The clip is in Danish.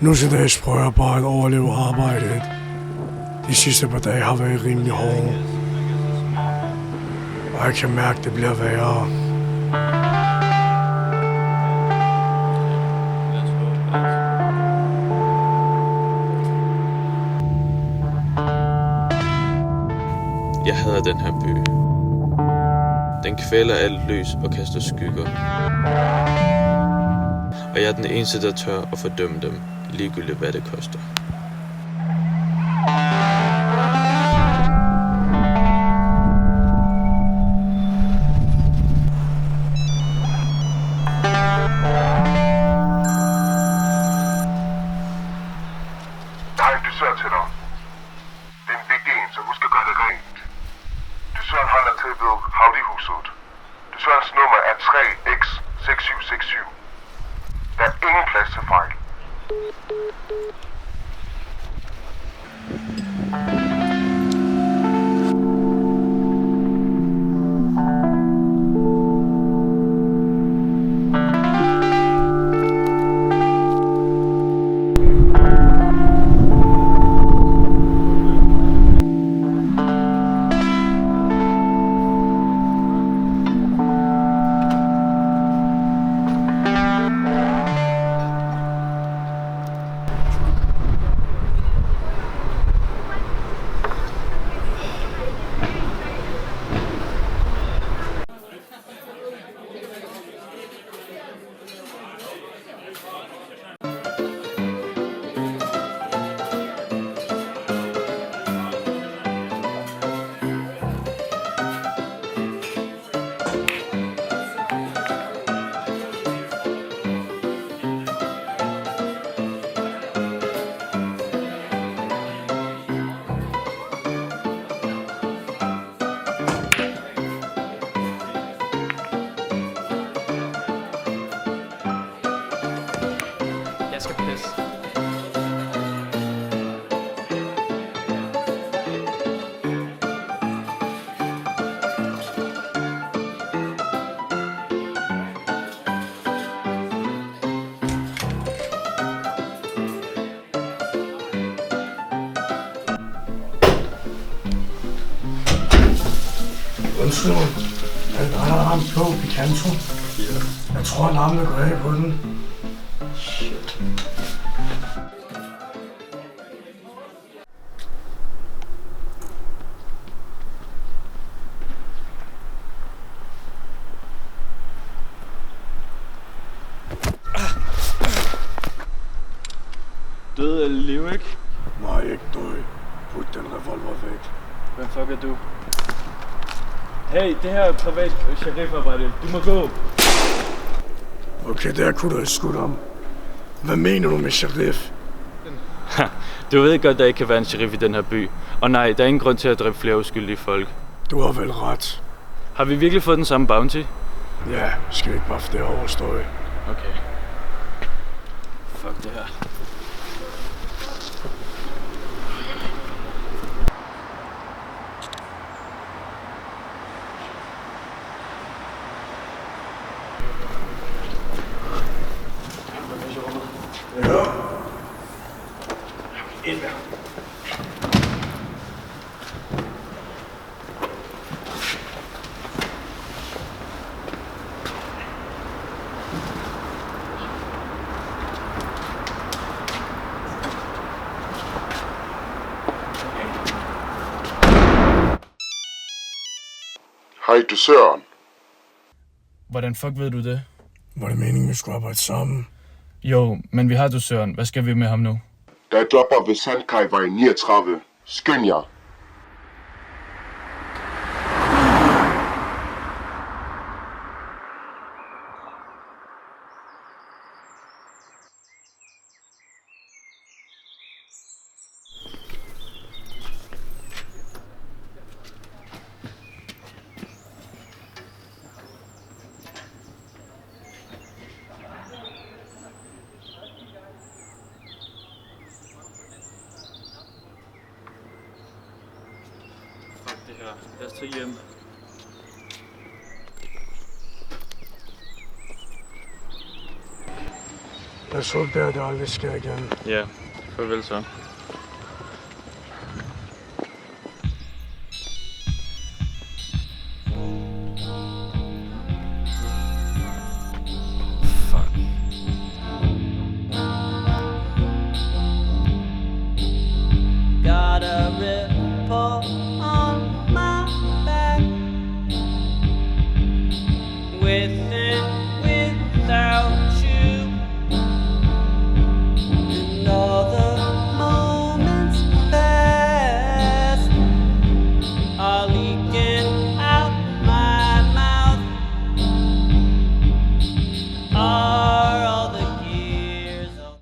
Nu til dags prøver jeg bare at overleve arbejdet. De sidste par dage har været rimelig hårde. Og jeg kan mærke, at det bliver værre. Jeg hader den her by. Den kvæler alt lys og kaster skygger. Og jeg er den eneste, der tør at fordømme dem, ligegyldigt hvad det koster. Der er en dusør til dig. Det er en vigtig en, så husk at gøre det rent. Dusøren holder til ved Havdihuset. Dusørens nummer er 3X6767. Der er ingen plads til fejl. Jeg skal pisse. Undskyld mig. Er det dig, der har ramt på Picanto? Ja. Jeg tror, alarmen er gået af på den. Shit. Død eller liv, ikke? Nej, ikke død. Put den revolver væk. Hvem fuck er du? Hey, det her er privat sherifarbejde. Du må gå. Okay, der kunne du have skudt om. Hvad mener du med sheriff? Du ved godt, der ikke kan være en sheriff i den her by. Og nej, der er ingen grund til at dræbe flere uskyldige folk. Du har vel ret. Har vi virkelig fået den samme bounty? Ja, skal vi ikke bare få det her overstået? Okay. Fuck det her. Ja. Indvær. Hej, dusøren. Hvordan fuck ved du det? Var det meningen, vi skulle arbejde sammen? Jo, men vi har dusøren. Hvad skal vi med ham nu? Der dropper ved Sandkajvej 39. Skynd jer. Lad os tage hjem. Lad os håbe, at det aldrig sker igen. Ja, farvel så.